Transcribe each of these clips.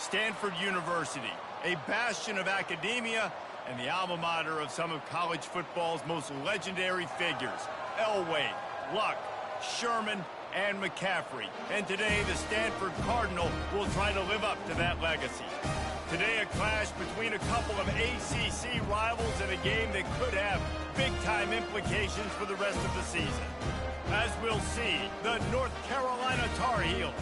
Stanford University, a bastion of academia and the alma mater of some of college football's most legendary figures, Elway, Luck, Sherman, and McCaffrey. And today, the Stanford Cardinal will try to live up to that legacy. Today, a clash between a couple of ACC rivals in a game that could have big-time implications for the rest of the season. As we'll see, the North Carolina Tar Heels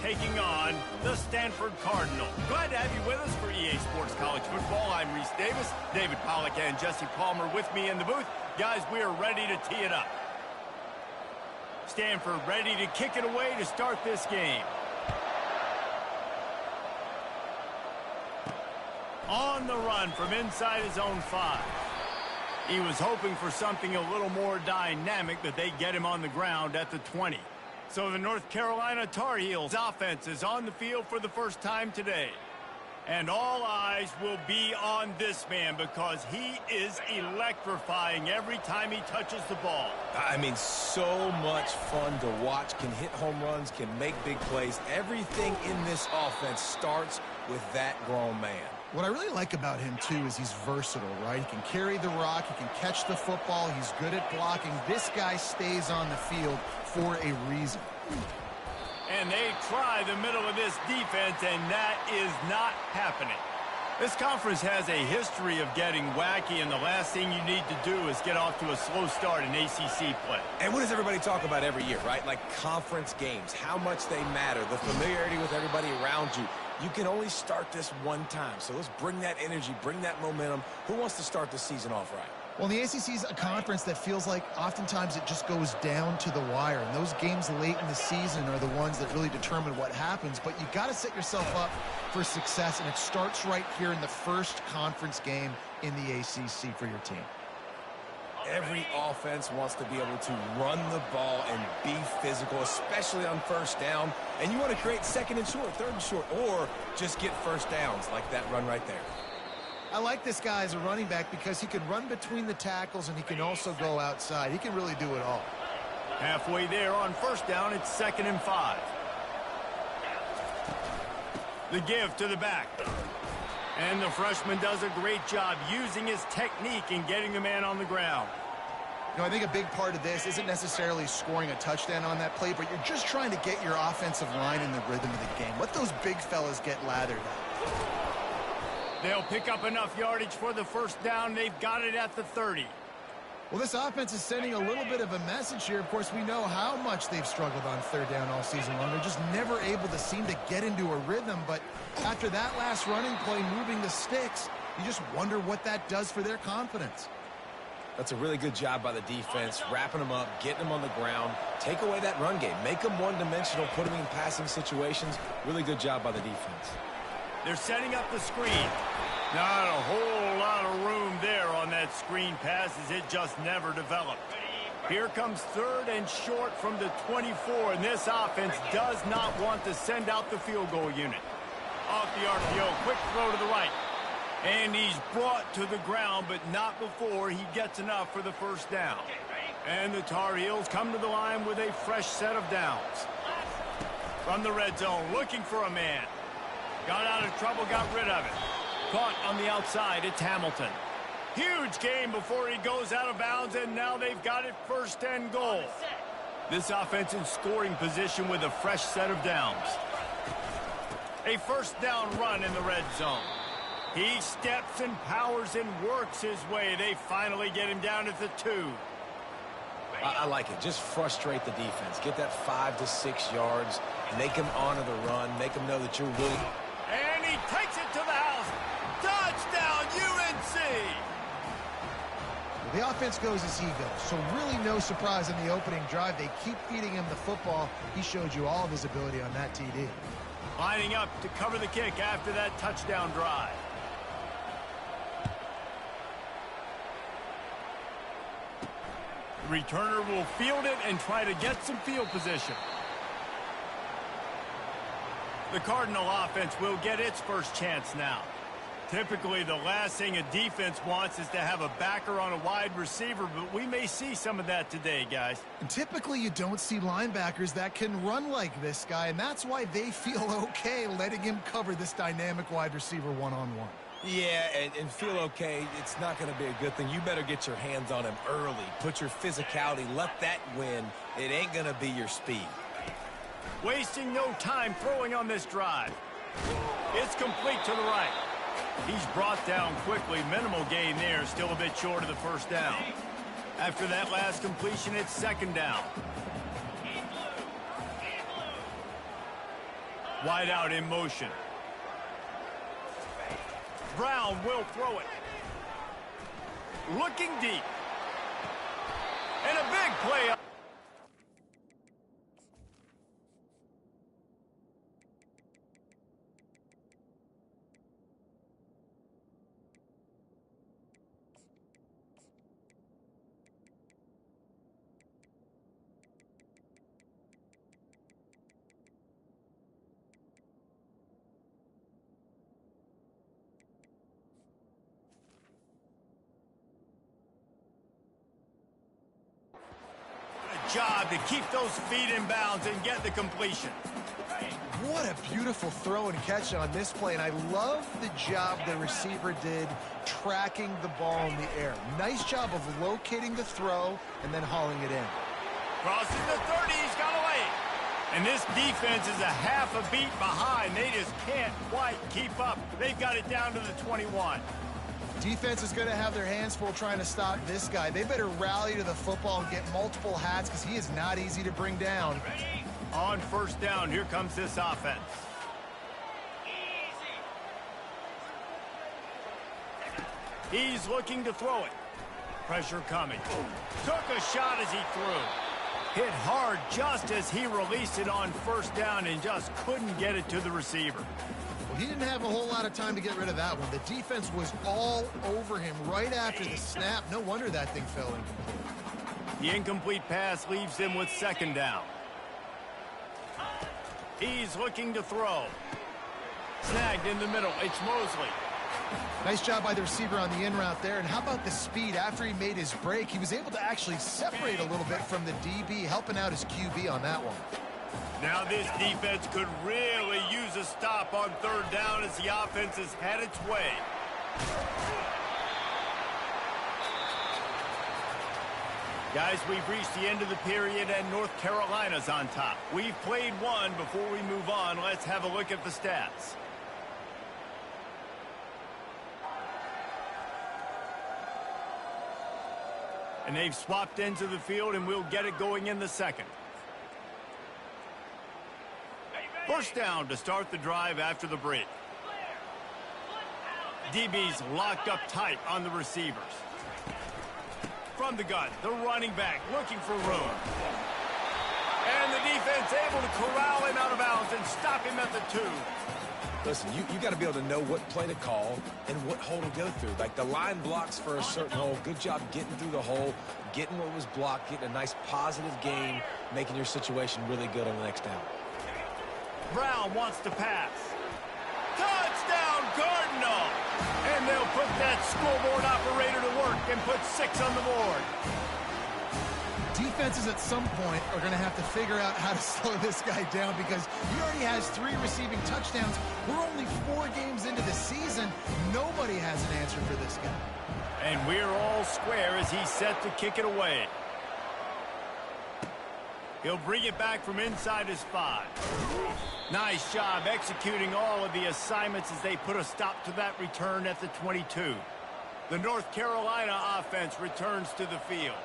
taking on the Stanford Cardinal. Glad to have you with us for EA Sports College Football. I'm Reese Davis, David Pollack and Jesse Palmer with me in the booth. Guys, we are ready to tee it up. Stanford ready to kick it away to start this game. On the run from inside his own 5. He was hoping for something a little more dynamic, but they get him on the ground at the 20. So the North Carolina Tar Heels offense is on the field for the first time today. And all eyes will be on this man because he is electrifying every time he touches the ball. I mean, so much fun to watch. Can hit home runs, can make big plays. Everything in this offense starts with that grown man. What I really like about him, too, is he's versatile, right? He can carry the rock, he can catch the football, he's good at blocking. This guy stays on the field for a reason. And they try the middle of this defense, and that is not happening. This conference has a history of getting wacky, and the last thing you need to do is get off to a slow start in ACC play. And what does everybody talk about every year, right? Like conference games, how much they matter, the familiarity with everybody around you. You can only start this one time, so let's bring that energy, bring that momentum. Who wants to start the season off right? Well, the ACC is a conference that feels like oftentimes it just goes down to the wire, and those games late in the season are the ones that really determine what happens. But you got to set yourself up for success, and it starts right here in the first conference game in the ACC for your team. Every offense wants to be able to run the ball and be physical, especially on first down. And you want to create second and short, third and short, or just get first downs like that run right there. I like this guy as a running back because he can run between the tackles and he can also go outside. He can really do it all. Halfway there on first down, it's 2nd and 5. The give to the back. And the freshman does a great job using his technique and getting the man on the ground. You know, I think a big part of this isn't necessarily scoring a touchdown on that play, but you're just trying to get your offensive line in the rhythm of the game. Let those big fellas get lathered up. They'll pick up enough yardage for the first down. They've got it at the 30. Well, this offense is sending a little bit of a message here. Of course, we know how much they've struggled on third down all season long. They're just never able to seem to get into a rhythm. But after that last running play, moving the sticks, you just wonder what that does for their confidence. That's a really good job by the defense, wrapping them up, getting them on the ground. Take away that run game. Make them one-dimensional, put them in passing situations. Really good job by the defense. They're setting up the screen. Not a whole lot of room there on that screen pass as it just never developed. Here comes 3rd and short from the 24, and this offense does not want to send out the field goal unit. Off the RPO, quick throw to the right. And he's brought to the ground, but not before he gets enough for the first down. And the Tar Heels come to the line with a fresh set of downs. From the red zone, looking for a man. Got out of trouble, got rid of it. Caught on the outside, it's Hamilton. Huge gain before he goes out of bounds, and now they've got it 1st and goal. This offense in scoring position with a fresh set of downs. A first down run in the red zone. He steps and powers and works his way. They finally get him down at the 2. I like it. Just frustrate the defense. Get that 5 to 6 yards. Make them honor the run. Make them know that you're really... And he takes it to the house. Touchdown, UNC! Well, the offense goes as he goes, so really no surprise in the opening drive. They keep feeding him the football. He showed you all of his ability on that TD. Lining up to cover the kick after that touchdown drive. The returner will field it and try to get some field position. The Cardinal offense will get its first chance now. Typically, the last thing a defense wants is to have a backer on a wide receiver, but we may see some of that today, guys. And typically, you don't see linebackers that can run like this guy, and that's why they feel okay letting him cover this dynamic wide receiver one-on-one. Yeah, and feel okay, it's not going to be a good thing. You better get your hands on him early. Put your physicality. Let that win. It ain't going to be your speed. Wasting no time throwing on this drive. It's complete to the right. He's brought down quickly. Minimal gain there. Still a bit short of the first down. After that last completion, it's second down. Wide out in motion. Brown will throw it. Looking deep. And a big play. Job to keep those feet in bounds and get the completion. What a beautiful throw and catch on this play, and I love the job the receiver did tracking the ball in the air. Nice job of locating the throw and then hauling it in. Crosses the 30, he's got away. And this defense is a half a beat behind. They just can't quite keep up. They've got it down to the 21. Defense is going to have their hands full trying to stop this guy. They better rally to the football and get multiple hats because he is not easy to bring down. On first down, here comes this offense. He's looking to throw it. Pressure coming. Took a shot as he threw. Hit hard just as he released it on first down and just couldn't get it to the receiver. Well, he didn't have a whole lot of time to get rid of that one. The defense was all over him right after the snap. No wonder that thing fell incomplete. The incomplete pass leaves him with second down. He's looking to throw. Snagged in the middle. It's Mosley. Nice job by the receiver on the in route there. And how about the speed after he made his break? He was able to actually separate a little bit from the DB, helping out his QB on that one. Now this defense could really use a stop on third down as the offense has had its way. Guys, we've reached the end of the period and North Carolina's on top. We've played one. Before we move on, let's have a look at the stats. And they've swapped into the field, and we'll get it going in the second. First down to start the drive after the break. DB's locked up tight on the receivers. From the gun, the running back looking for room. And the defense able to corral him out of bounds and stop him at the 2. Listen, you got to be able to know what play to call and what hole to go through. Like the line blocks for a certain hole. Good job getting through the hole, getting what was blocked, getting a nice positive gain, making your situation really good on the next down. Brown wants to pass. Touchdown, Cardinal! And they'll put that scoreboard operator to work and put 6 on the board. Defenses at some point are going to have to figure out how to slow this guy down because he already has 3 receiving touchdowns. We're only 4 games into the season. Nobody has an answer for this guy. And we're all square as he's set to kick it away. He'll bring it back from inside his 5. Nice job executing all of the assignments as they put a stop to that return at the 22. The North Carolina offense returns to the field.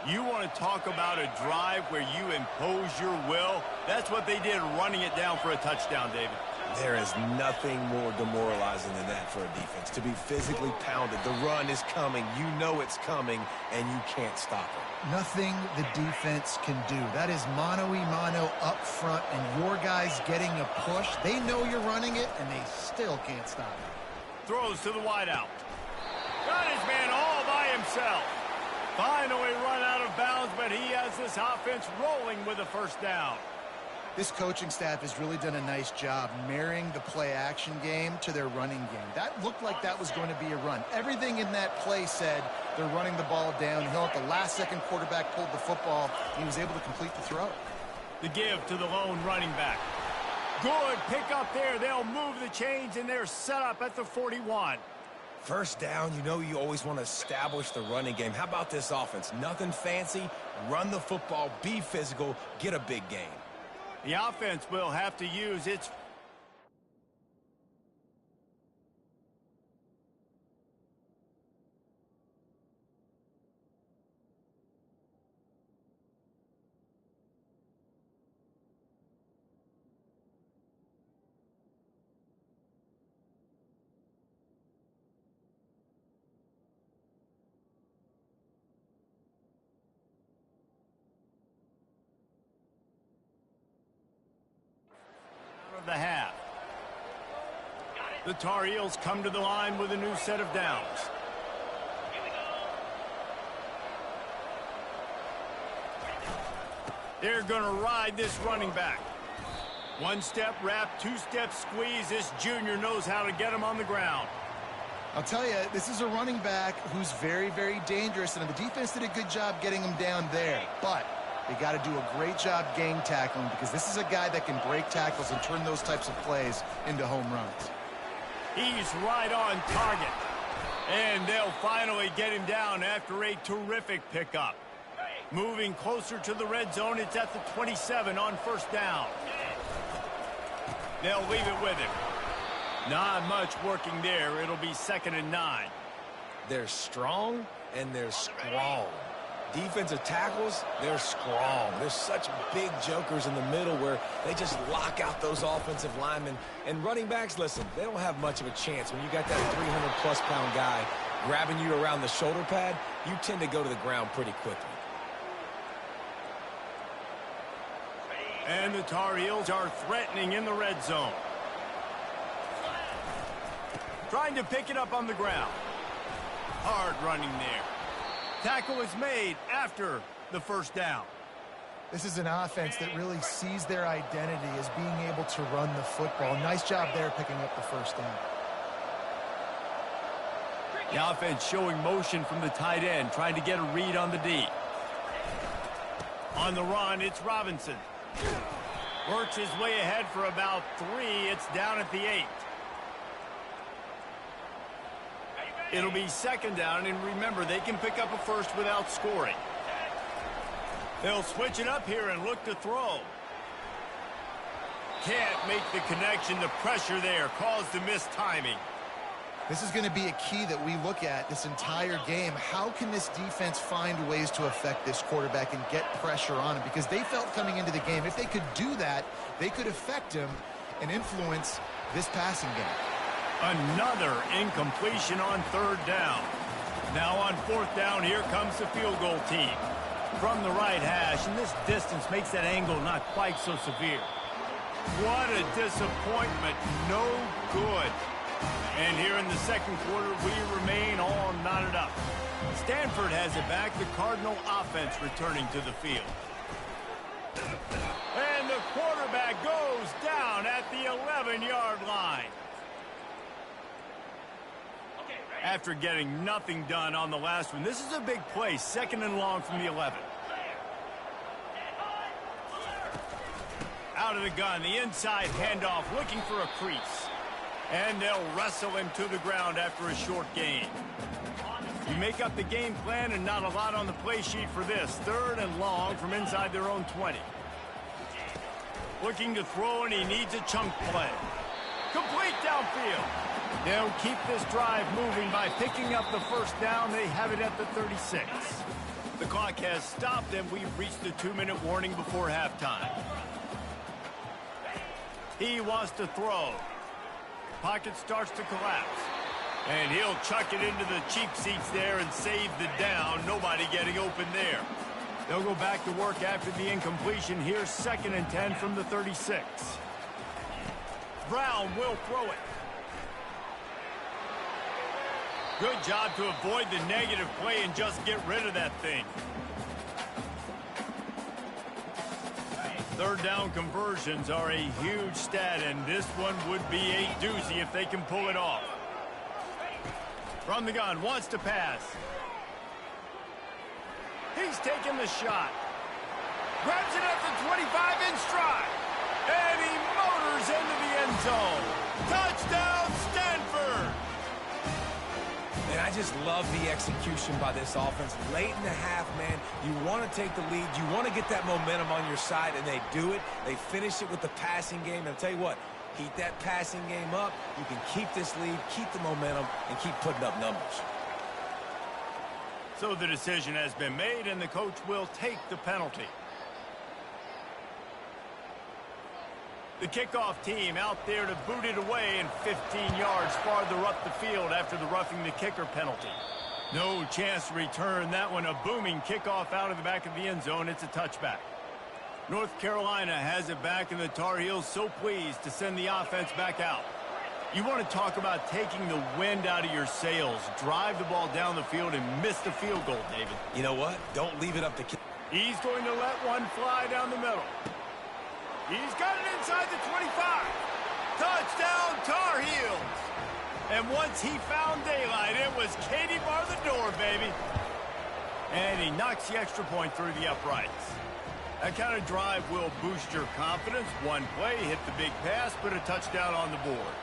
You want to talk about a drive where you impose your will? That's what they did, running it down for a touchdown, David. There is nothing more demoralizing than that for a defense, to be physically pounded. The run is coming. You know it's coming, and you can't stop it. Nothing the defense can do. That is mano-a-mano up front, and your guys getting a push. They know you're running it, and they still can't stop it. Throws to the wideout. Got his man all by himself. Finally run out of bounds, but he has this offense rolling with a first down. This coaching staff has really done a nice job marrying the play-action game to their running game. That looked like that was going to be a run. Everything in that play said they're running the ball downhill. At the last second, quarterback pulled the football, and he was able to complete the throw. The give to the lone running back. Good pick up there. They'll move the chains, and they're set up at the 41. First down, you know you always want to establish the running game. How about this offense? Nothing fancy. Run the football, be physical, get a big gain. The offense will have to use its... of the half. The Tarheels come to the line with a new set of downs. They're going to ride this running back. One step wrap, two step squeeze. This junior knows how to get him on the ground. I'll tell you, this is a running back who's very, very dangerous, and the defense did a good job getting him down there. But they got to do a great job gang tackling, because this is a guy that can break tackles and turn those types of plays into home runs. He's right on target. And they'll finally get him down after a terrific pickup. Moving closer to the red zone, it's at the 27 on first down. They'll leave it with him. Not much working there. It'll be 2nd and 9. They're strong and they're strong. Defensive tackles, they're strong. There's such big jokers in the middle where they just lock out those offensive linemen. And running backs, listen, they don't have much of a chance. When you got that 300-plus pound guy grabbing you around the shoulder pad, you tend to go to the ground pretty quickly. And the Tar Heels are threatening in the red zone. Trying to pick it up on the ground. Hard running there. Tackle is made after the first down. This is an offense that really sees their identity as being able to run the football. Nice job there picking up the first down. The offense showing motion from the tight end, trying to get a read on the D. On the run, it's Robinson. Works his way ahead for about 3. It's down at the 8. It'll be 2nd down, and remember, they can pick up a first without scoring. They'll switch it up here and look to throw. Can't make the connection. The pressure there caused the missed timing. This is going to be a key that we look at this entire game. How can this defense find ways to affect this quarterback and get pressure on him? Because they felt coming into the game, if they could do that, they could affect him and influence this passing game. Another incompletion on 3rd down. Now on 4th down, here comes the field goal team. From the right hash, and this distance makes that angle not quite so severe. What a disappointment. No good. And here in the 2nd quarter, we remain all knotted up. Stanford has it back. The Cardinal offense returning to the field. And the quarterback goes down at the 11-yard line. After getting nothing done on the last one, this is a big play. 2nd and long from the 11. Out of the gun, the inside handoff, looking for a crease. And they'll wrestle him to the ground after a short gain. You make up the game plan, and not a lot on the play sheet for this. 3rd and long from inside their own 20. Looking to throw, and he needs a chunk play. Complete downfield. They'll keep this drive moving by picking up the first down. They have it at the 36. The clock has stopped, and we've reached the 2-minute warning before halftime. He wants to throw. Pocket starts to collapse. And he'll chuck it into the cheap seats there and save the down. Nobody getting open there. They'll go back to work after the incompletion. Here's 2nd and 10 from the 36. Brown will throw it. Good job to avoid the negative play and just get rid of that thing. Third down conversions are a huge stat, and this one would be a doozy if they can pull it off. From the gun, wants to pass. He's taking the shot. Grabs it at the 25 in stride. And he motors into the end zone. Touchdown, Stanford! And I just love the execution by this offense. Late in the half, man, you want to take the lead. You want to get that momentum on your side, and they do it. They finish it with the passing game. And I'll tell you what, heat that passing game up. You can keep this lead, keep the momentum, and keep putting up numbers. So the decision has been made, and the coach will take the penalty. The kickoff team out there to boot it away and 15 yards farther up the field after the roughing the kicker penalty. No chance to return that one. A booming kickoff out of the back of the end zone. It's a touchback. North Carolina has it back, and the Tar Heels so pleased to send the offense back out. You want to talk about taking the wind out of your sails. Drive the ball down the field and miss the field goal, David. You know what? Don't leave it up to kids. He's going to let one fly down the middle. He's got it inside the 25. Touchdown, Tar Heels. And once he found daylight, it was Katie bar the door, baby. And he knocks the extra point through the uprights. That kind of drive will boost your confidence. One play, hit the big pass, put a touchdown on the board.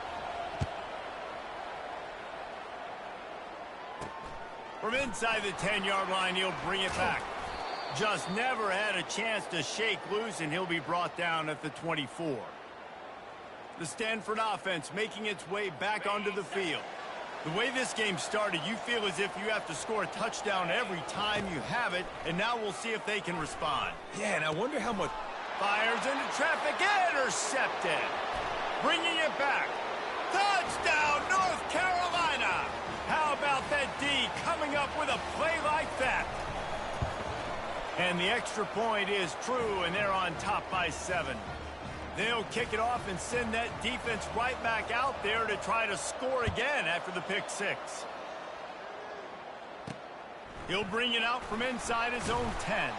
From inside the 10-yard line, he'll bring it back. Just never had a chance to shake loose, and he'll be brought down at the 24. The Stanford offense making its way back onto the field. The way this game started, you feel as if you have to score a touchdown every time you have it, and now we'll see if they can respond. Yeah, and I wonder how much... Fires into traffic, intercepted. Bringing it back. Touchdown, North Carolina! How about that D coming up with a play like that? And the extra point is true, and they're on top by 7. They'll kick it off and send that defense right back out there to try to score again after the pick 6. He'll bring it out from inside his own 10.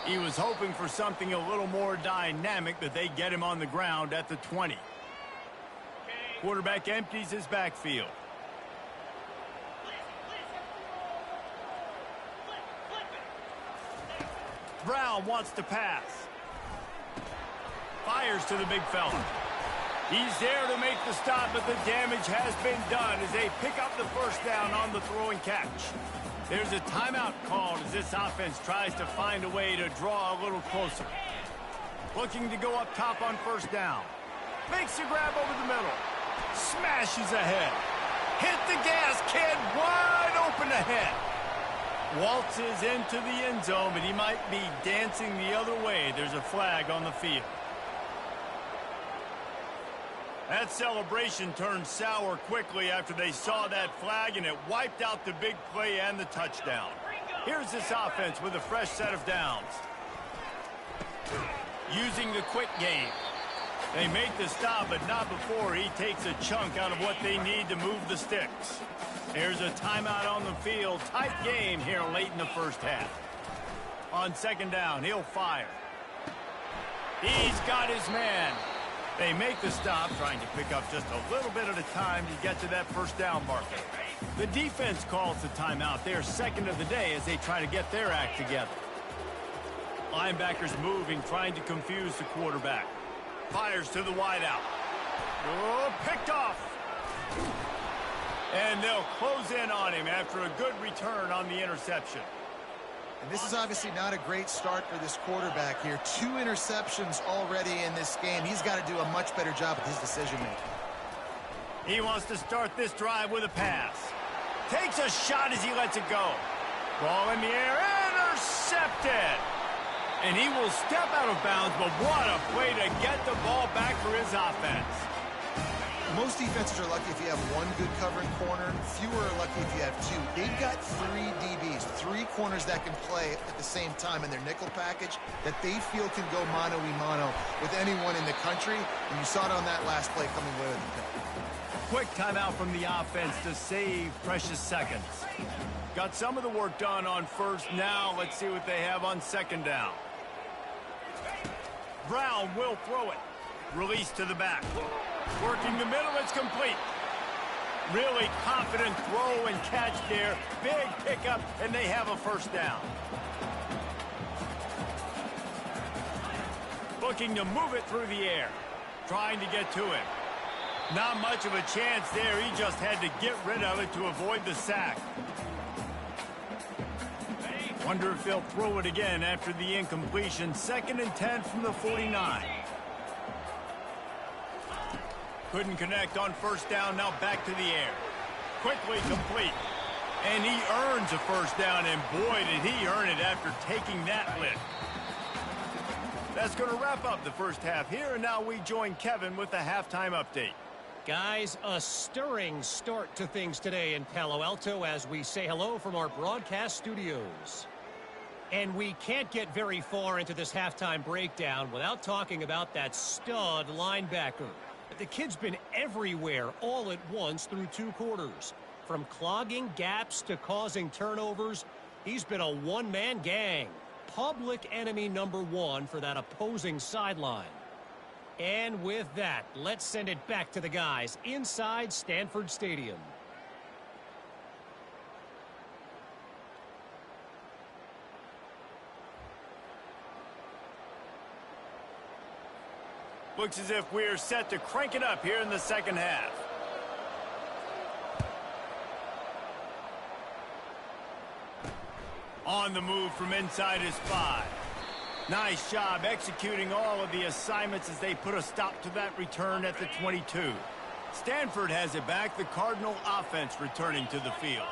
He was hoping for something a little more dynamic, but they get him on the ground at the 20. Quarterback empties his backfield. Brown wants to pass. Fires to the big fella. He's there to make the stop, but the damage has been done as they pick up the first down on the throw and catch. There's a timeout called as this offense tries to find a way to draw a little closer. Looking to go up top on first down. Makes a grab over the middle. Smashes ahead. Hit the gas, kid. Wide open ahead. Waltzes into the end zone, but he might be dancing the other way. There's a flag on the field. That celebration turned sour quickly after they saw that flag, and it wiped out the big play and the touchdown. Here's this offense with a fresh set of downs. Using the quick game. They make the stop, but not before he takes a chunk out of what they need to move the sticks. Here's a timeout on the field. Tight game here late in the first half. On second down, he'll fire. He's got his man. They make the stop, trying to pick up just a little bit at a time to get to that first down marker. The defense calls the timeout. They're second of the day as they try to get their act together. Linebackers moving, trying to confuse the quarterback. Fires to the wideout. Oh, picked off. And they'll close in on him after a good return on the interception. And this is obviously not a great start for this quarterback here. 2 interceptions already in this game. He's got to do a much better job with his decision-making. He wants to start this drive with a pass. Takes a shot as he lets it go. Ball in the air, intercepted. And he will step out of bounds, but what a play to get the ball back for his offense. Most defenses are lucky if you have 1 good covering corner. Fewer are lucky if you have 2. They've got 3 DBs, 3 corners that can play at the same time in their nickel package that they feel can go mano-a-mano with anyone in the country. And you saw it on that last play coming away with the pick. Quick timeout from the offense to save precious seconds. Got some of the work done on first. Now let's see what they have on second down. Brown will throw it. Release to the back. Working the middle, it's complete. Really confident throw and catch there. Big pickup, and they have a first down. Looking to move it through the air. Trying to get to him. Not much of a chance there. He just had to get rid of it to avoid the sack. Wonder if they'll throw it again after the incompletion. 2nd and 10 from the 49. Couldn't connect on first down. Now back to the air. Quickly complete. And he earns a first down, and boy, did he earn it after taking that lift. That's going to wrap up the first half here, and now we join Kevin with the halftime update. Guys, a stirring start to things today in Palo Alto as we say hello from our broadcast studios. And we can't get very far into this halftime breakdown without talking about that stud linebacker. The kid's been everywhere all at once through 2 quarters. From clogging gaps to causing turnovers, he's been a one-man gang. Public enemy number 1 for that opposing sideline. And with that, let's send it back to the guys inside Stanford Stadium. Looks as if we're set to crank it up here in the second half. On the move from inside his 5. Nice job executing all of the assignments as they put a stop to that return at the 22. Stanford has it back. The Cardinal offense returning to the field.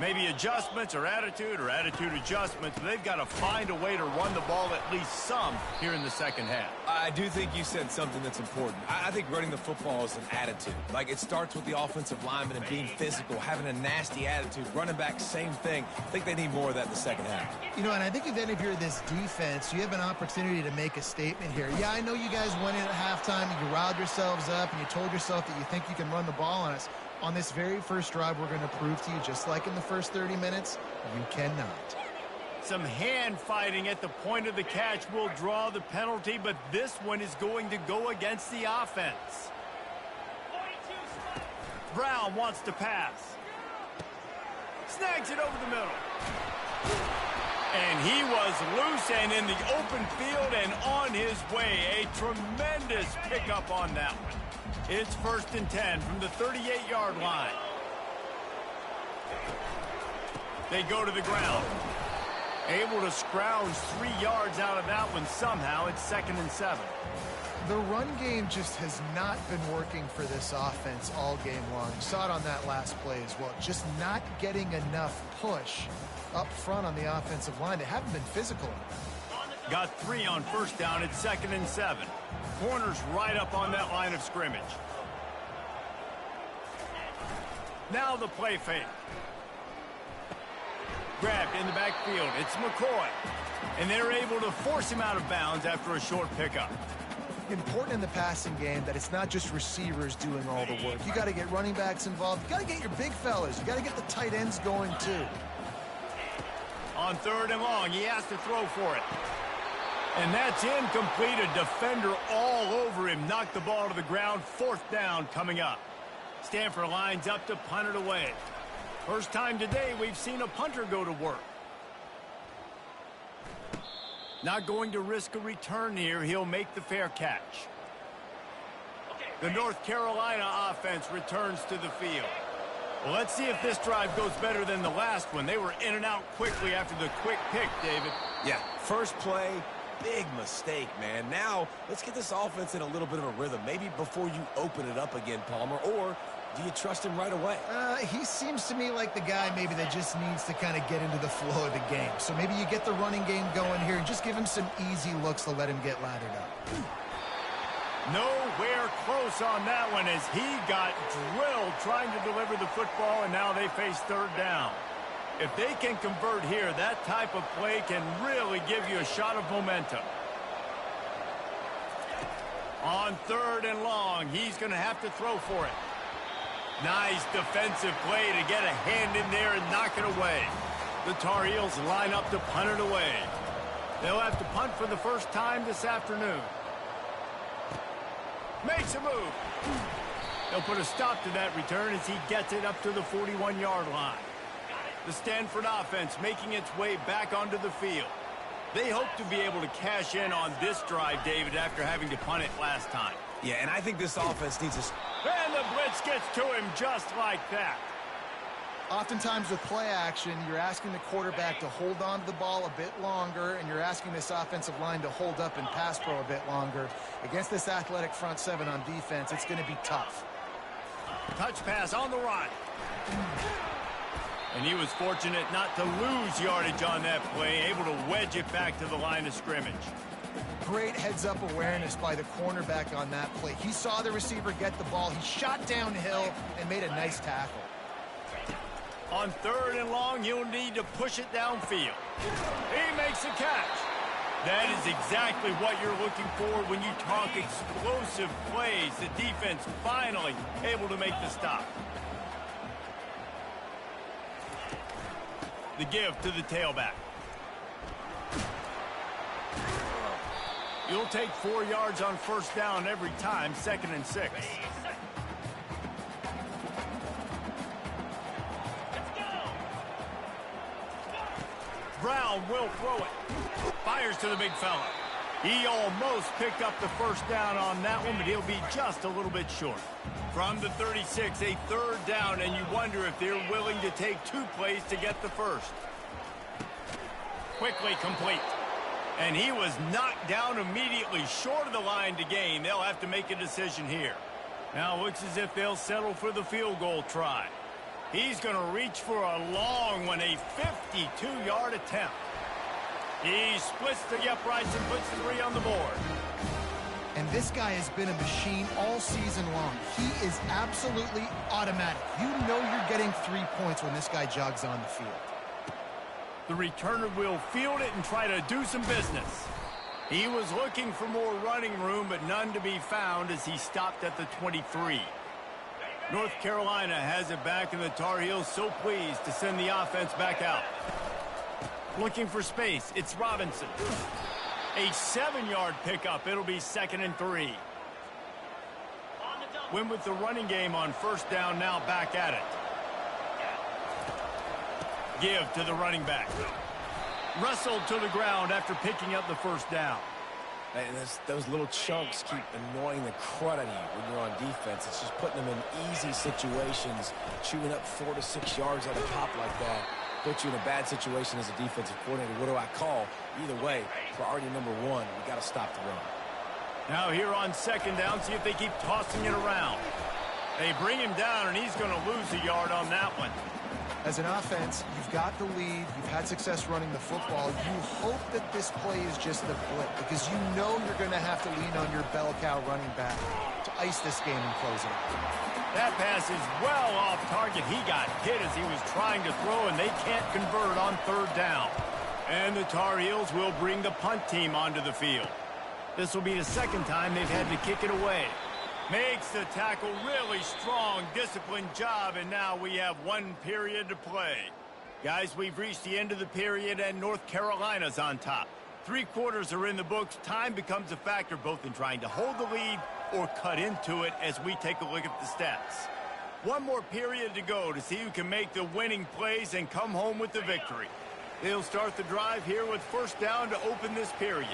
Maybe adjustments or attitude adjustments, but they've got to find a way to run the ball at least some here in the second half. I do think you said something that's important. I think running the football is an attitude. Like, it starts with the offensive lineman and being physical, having a nasty attitude. Running back, same thing. I think they need more of that in the second half. You know, and I think if you're this defense, you have an opportunity to make a statement here. Yeah, I know you guys went in at halftime and you riled yourselves up and you told yourself that you think you can run the ball on us. On this very first drive, we're going to prove to you, just like in the first 30 minutes, you cannot. Some hand fighting at the point of the catch will draw the penalty, but this one is going to go against the offense. Brown wants to pass. Snags it over the middle. And he was loose and in the open field and on his way. A tremendous pickup on that one. It's 1st and 10 from the 38-yard line. They go to the ground. Able to scrounge 3 yards out of that one somehow. It's 2nd and 7. The run game just has not been working for this offense all game long. You saw it on that last play as well. Just not getting enough push up front on the offensive line. They haven't been physical enough. Got 3 on first down. It's 2nd and 7. Corners right up on that line of scrimmage. Now the play fake. Grabbed in the backfield. It's McCoy. And they're able to force him out of bounds after a short pickup. Important in the passing game that it's not just receivers doing all the work. You got to get running backs involved. You got to get your big fellas. You got to get the tight ends going too. On 3rd and long, he has to throw for it. And that's incomplete. A defender all over him. Knocked the ball to the ground. 4th down coming up. Stanford lines up to punt it away. First time today we've seen a punter go to work. Not going to risk a return here. He'll make the fair catch. The North Carolina offense returns to the field. Well, let's see if this drive goes better than the last one. They were in and out quickly after the quick pick, David. Yeah, first play, big mistake, man. Now, let's get this offense in a little bit of a rhythm. Maybe before you open it up again, Palmer, or do you trust him right away? He seems to me like the guy maybe that just needs to kind of get into the flow of the game. So maybe you get the running game going here and just give him some easy looks to let him get lathered up. Nowhere close on that one as he got drilled trying to deliver the football, and now they face 3rd down. If they can convert here, that type of play can really give you a shot of momentum. On 3rd and long, he's going to have to throw for it. Nice defensive play to get a hand in there and knock it away. The Tar Heels line up to punt it away. They'll have to punt for the first time this afternoon. Makes a move. They'll put a stop to that return as he gets it up to the 41-yard line. The Stanford offense making its way back onto the field. They hope to be able to cash in on this drive, David, after having to punt it last time. Yeah, and I think this offense needs to... And the blitz gets to him just like that. Oftentimes with play action, you're asking the quarterback to hold on to the ball a bit longer, and you're asking this offensive line to hold up in pass pro a bit longer. Against this athletic front seven on defense, it's going to be tough. Touch pass on the run. And he was fortunate not to lose yardage on that play, able to wedge it back to the line of scrimmage. Great heads-up awareness by the cornerback on that play. He saw the receiver get the ball. He shot downhill and made a nice tackle. On 3rd and long, you'll need to push it downfield. He makes a catch. That is exactly what you're looking for when you talk explosive plays. The defense finally able to make the stop. The give to the tailback. You'll take 4 yards on 1st down every time, 2nd and 6. Brown will throw it. Fires to the big fella. He almost picked up the 1st down on that one, but he'll be just a little bit short. From the 36, a 3rd down, and you wonder if they're willing to take 2 plays to get the 1st. Quickly complete. And he was knocked down immediately short of the line to gain. They'll have to make a decision here. Now it looks as if they'll settle for the field goal try. He's going to reach for a long one, a 52-yard attempt. He splits the uprights and puts 3 on the board. And this guy has been a machine all season long. He is absolutely automatic. You know you're getting 3 points when this guy jogs on the field. The returner will field it and try to do some business. He was looking for more running room, but none to be found as he stopped at the 23. North Carolina has it back, and the Tar Heels so pleased to send the offense back out. Looking for space, it's Robinson. A 7-yard pickup. It'll be 2nd and 3. Win with the running game on 1st down, now back at it. Give to the running back. Wrestled to the ground after picking up the 1st down. And those little chunks keep annoying the crud out of you when you're on defense. It's just putting them in easy situations, chewing up 4 to 6 yards at a pop like that. Put you in a bad situation as a defensive coordinator. What do I call? Either way, priority number 1, we got to stop the run. Now here on 2nd down, see if they keep tossing it around. They bring him down, and he's going to lose a yard on that one. As an offense, you've got the lead. You've had success running the football. You hope that this play is just the blip because you know you're going to have to lean on your bell cow running back to ice this game and close it out. That pass is well off target. He got hit as he was trying to throw, and they can't convert on 3rd down. And the Tar Heels will bring the punt team onto the field. This will be the 2nd time they've had to kick it away. Makes the tackle, really strong, disciplined job, and now we have 1 period to play. Guys, we've reached the end of the period, and North Carolina's on top. 3 quarters are in the books. Time becomes a factor both in trying to hold the lead or cut into it as we take a look at the stats. 1 more period to go to see who can make the winning plays and come home with the victory. They'll start the drive here with 1st down to open this period.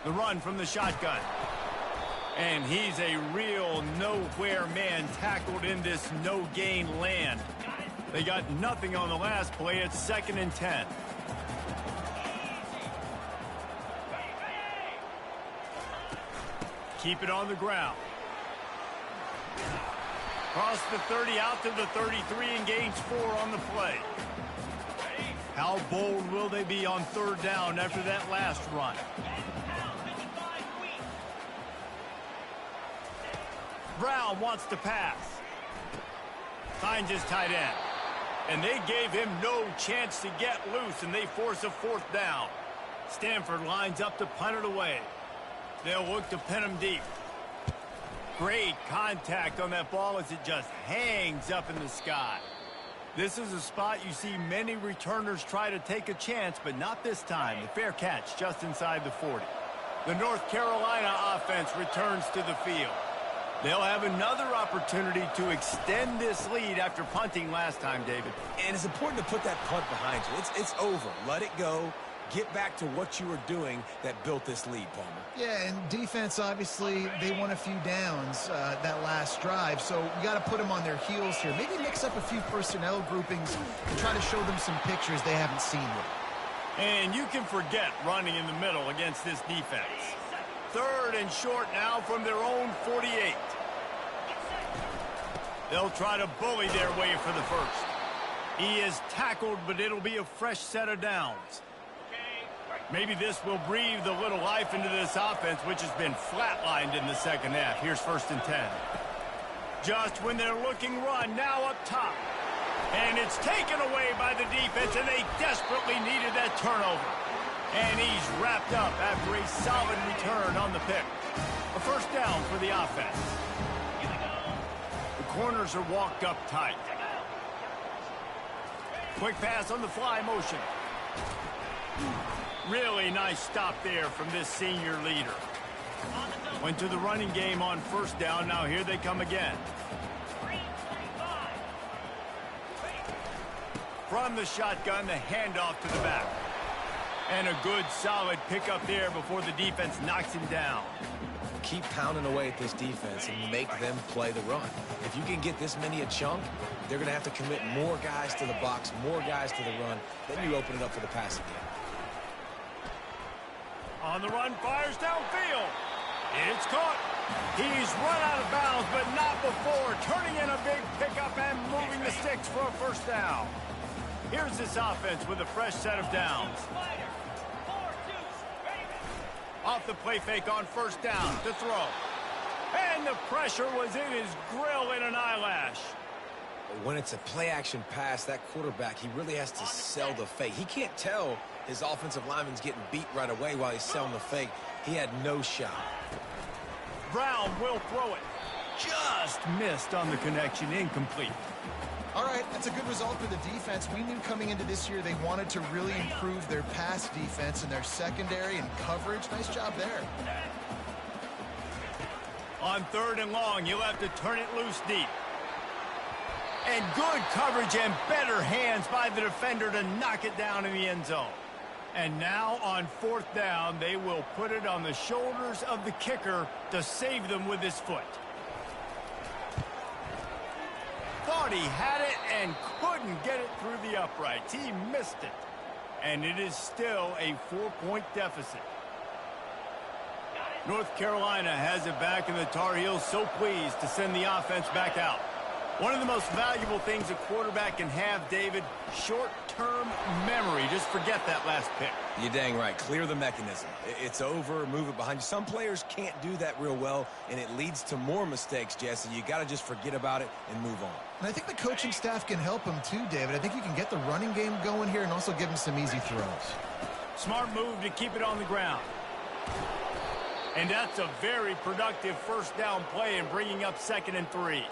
The run from the shotgun. And he's a real nowhere man tackled in this no-gain land. They got nothing on the last play. It's 2nd and 10. Keep it on the ground. Cross the 30 out to the 33 and gains 4 on the play. How bold will they be on 3rd down after that last run? Brown wants to pass. Finds his tight end. And they gave him no chance to get loose, and they force a 4th down. Stanford lines up to punt it away. They'll look to pin him deep. Great contact on that ball as it just hangs up in the sky. This is a spot you see many returners try to take a chance, but not this time. The fair catch just inside the 40. The North Carolina offense returns to the field. They'll have another opportunity to extend this lead after punting last time, David. And it's important to put that punt behind you. It's over. Let it go. Get back to what you were doing that built this lead, Palmer. Yeah, and defense, obviously, they won a few downs that last drive, so you got to put them on their heels here. Maybe mix up a few personnel groupings and try to show them some pictures they haven't seen yet. And you can forget running in the middle against this defense. Third and short now from their own 48. They'll try to bully their way for the first. He is tackled, but it'll be a fresh set of downs. Maybe this will breathe a little life into this offense, which has been flatlined in the second half. Here's 1st and 10. Just when they're looking run, now up top. And it's taken away by the defense, and they desperately needed that turnover. And he's wrapped up after a solid return on the pick. A first down for the offense. The corners are walked up tight. Quick pass on the fly motion. Really nice stop there from this senior leader. Went to the running game on first down. Now here they come again. From the shotgun, the handoff to the back. And a good, solid pickup there before the defense knocks him down. Keep pounding away at this defense and make them play the run. If you can get this many a chunk, they're going to have to commit more guys to the box, more guys to the run. Then you open it up for the passing game. On the run, fires downfield. It's caught. He's run out of bounds, but not before. Turning in a big pickup and moving the sticks for a first down. Here's this offense with a fresh set of downs. Off the play fake on first down to throw. And the pressure was in his grill in an eyelash. When it's a play-action pass, that quarterback, he really has to sell the fake. He can't tell his offensive lineman's getting beat right away while he's selling the fake. He had no shot. Brown will throw it. Just missed on the connection, incomplete. All right, that's a good result for the defense. We knew coming into this year they wanted to really improve their pass defense and their secondary and coverage. Nice job there. On 3rd and long, you'll have to turn it loose deep. And good coverage and better hands by the defender to knock it down in the end zone. And now on 4th down, they will put it on the shoulders of the kicker to save them with his foot. Thought he had it and couldn't get it through the uprights. He missed it. And it is still a 4-point deficit. North Carolina has it back, and the Tar Heels so pleased to send the offense back out. One of the most valuable things a quarterback can have, David, short-term memory. Just forget that last pick. You're dang right. Clear the mechanism. It's over. Move it behind you. Some players can't do that real well, and it leads to more mistakes, Jesse. You got to just forget about it and move on. And I think the coaching staff can help him too, David. I think you can get the running game going here and also give him some easy throws. Smart move to keep it on the ground. And that's a very productive first down play and bringing up 2nd and 3.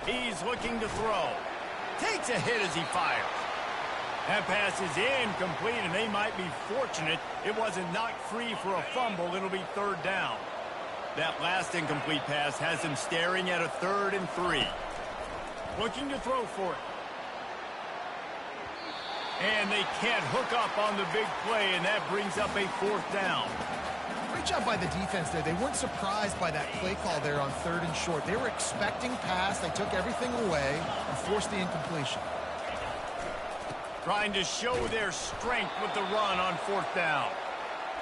He's looking to throw. Takes a hit as he fires. That pass is incomplete, and they might be fortunate it wasn't knocked free for a fumble. It'll be 3rd down. That last incomplete pass has him staring at a 3rd and 3. Looking to throw for it. And they can't hook up on the big play, and that brings up a 4th down. Great job by the defense there. They weren't surprised by that play call there on 3rd and short. They were expecting pass. They took everything away and forced the incompletion. Trying to show their strength with the run on 4th down.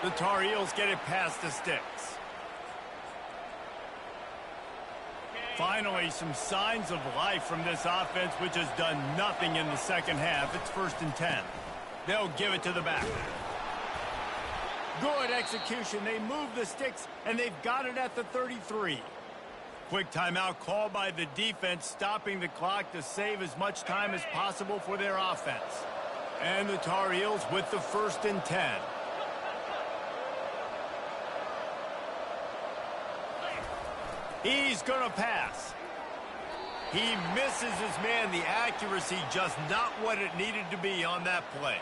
The Tar Heels get it past the sticks. Finally, some signs of life from this offense, which has done nothing in the second half. It's 1st and 10. They'll give it to the back. Good execution. They move the sticks, and they've got it at the 33. Quick timeout called by the defense, stopping the clock to save as much time as possible for their offense. And the Tar Heels with the 1st and 10. He's going to pass. He misses his man. The accuracy just not what it needed to be on that play.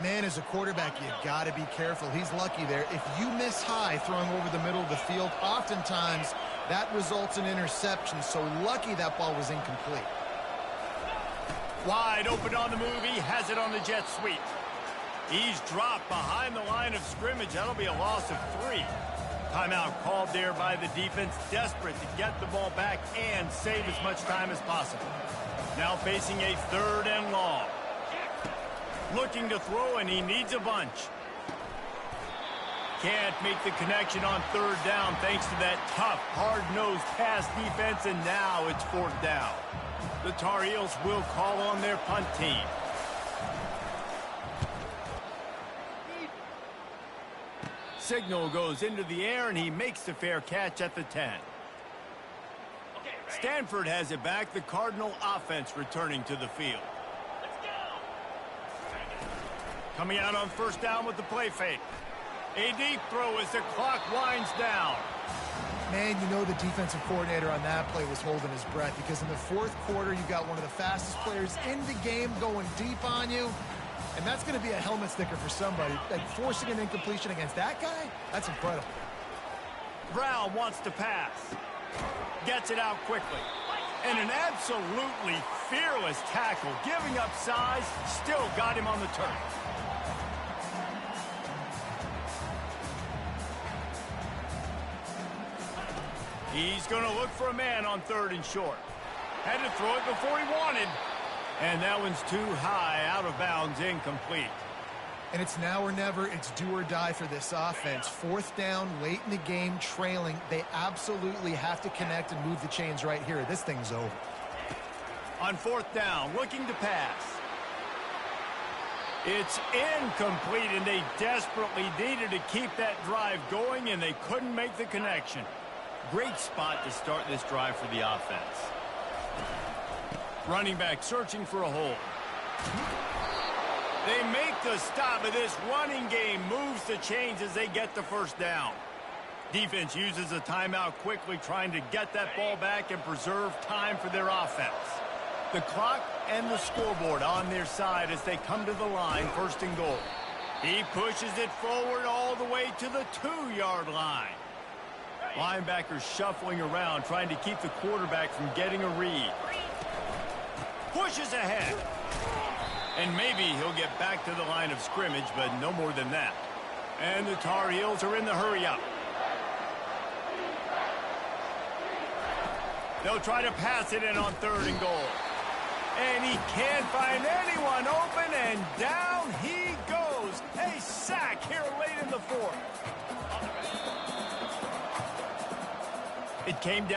Man, as a quarterback, you got to be careful. He's lucky there. If you miss high throwing over the middle of the field, oftentimes that results in interception. So lucky that ball was incomplete. Wide open on the move. He has it on the jet sweep. He's dropped behind the line of scrimmage. That'll be a loss of 3. Timeout called there by the defense, desperate to get the ball back and save as much time as possible. Now facing a 3rd and long. Looking to throw, and he needs a bunch. Can't make the connection on 3rd down thanks to that tough, hard-nosed pass defense, and now it's 4th down. The Tar Heels will call on their punt team. Signal goes into the air, and he makes the fair catch at the 10. Stanford has it back. The Cardinal offense returning to the field. Coming out on 1st down with the play fake. A deep throw as the clock winds down. Man, you know the defensive coordinator on that play was holding his breath, because in the 4th quarter, you've got one of the fastest players in the game going deep on you. And that's going to be a helmet sticker for somebody. Like, forcing an incompletion against that guy, that's incredible. Brown wants to pass. Gets it out quickly. And an absolutely fearless tackle. Giving up size, still got him on the turf. He's going to look for a man on 3rd and short. Had to throw it before he wanted. And that one's too high, out of bounds, incomplete. And it's now or never. It's do or die for this offense. 4th down, late in the game, trailing. They absolutely have to connect and move the chains right here. This thing's over. On 4th down, looking to pass. It's incomplete, and they desperately needed to keep that drive going, and they couldn't make the connection. Great spot to start this drive for the offense. Running back searching for a hole. They make the stop, but this running game moves the chains as they get the 1st down. Defense uses a timeout quickly, trying to get that ball back and preserve time for their offense. The clock and the scoreboard on their side as they come to the line, 1st and goal. He pushes it forward all the way to the 2-yard line. Linebackers shuffling around, trying to keep the quarterback from getting a read. Pushes ahead. And maybe he'll get back to the line of scrimmage, but no more than that. And the Tar Heels are in the hurry-up. They'll try to pass it in on 3rd and goal. And he can't find anyone open, and down he goes. A sack here late in the 4th. It came down.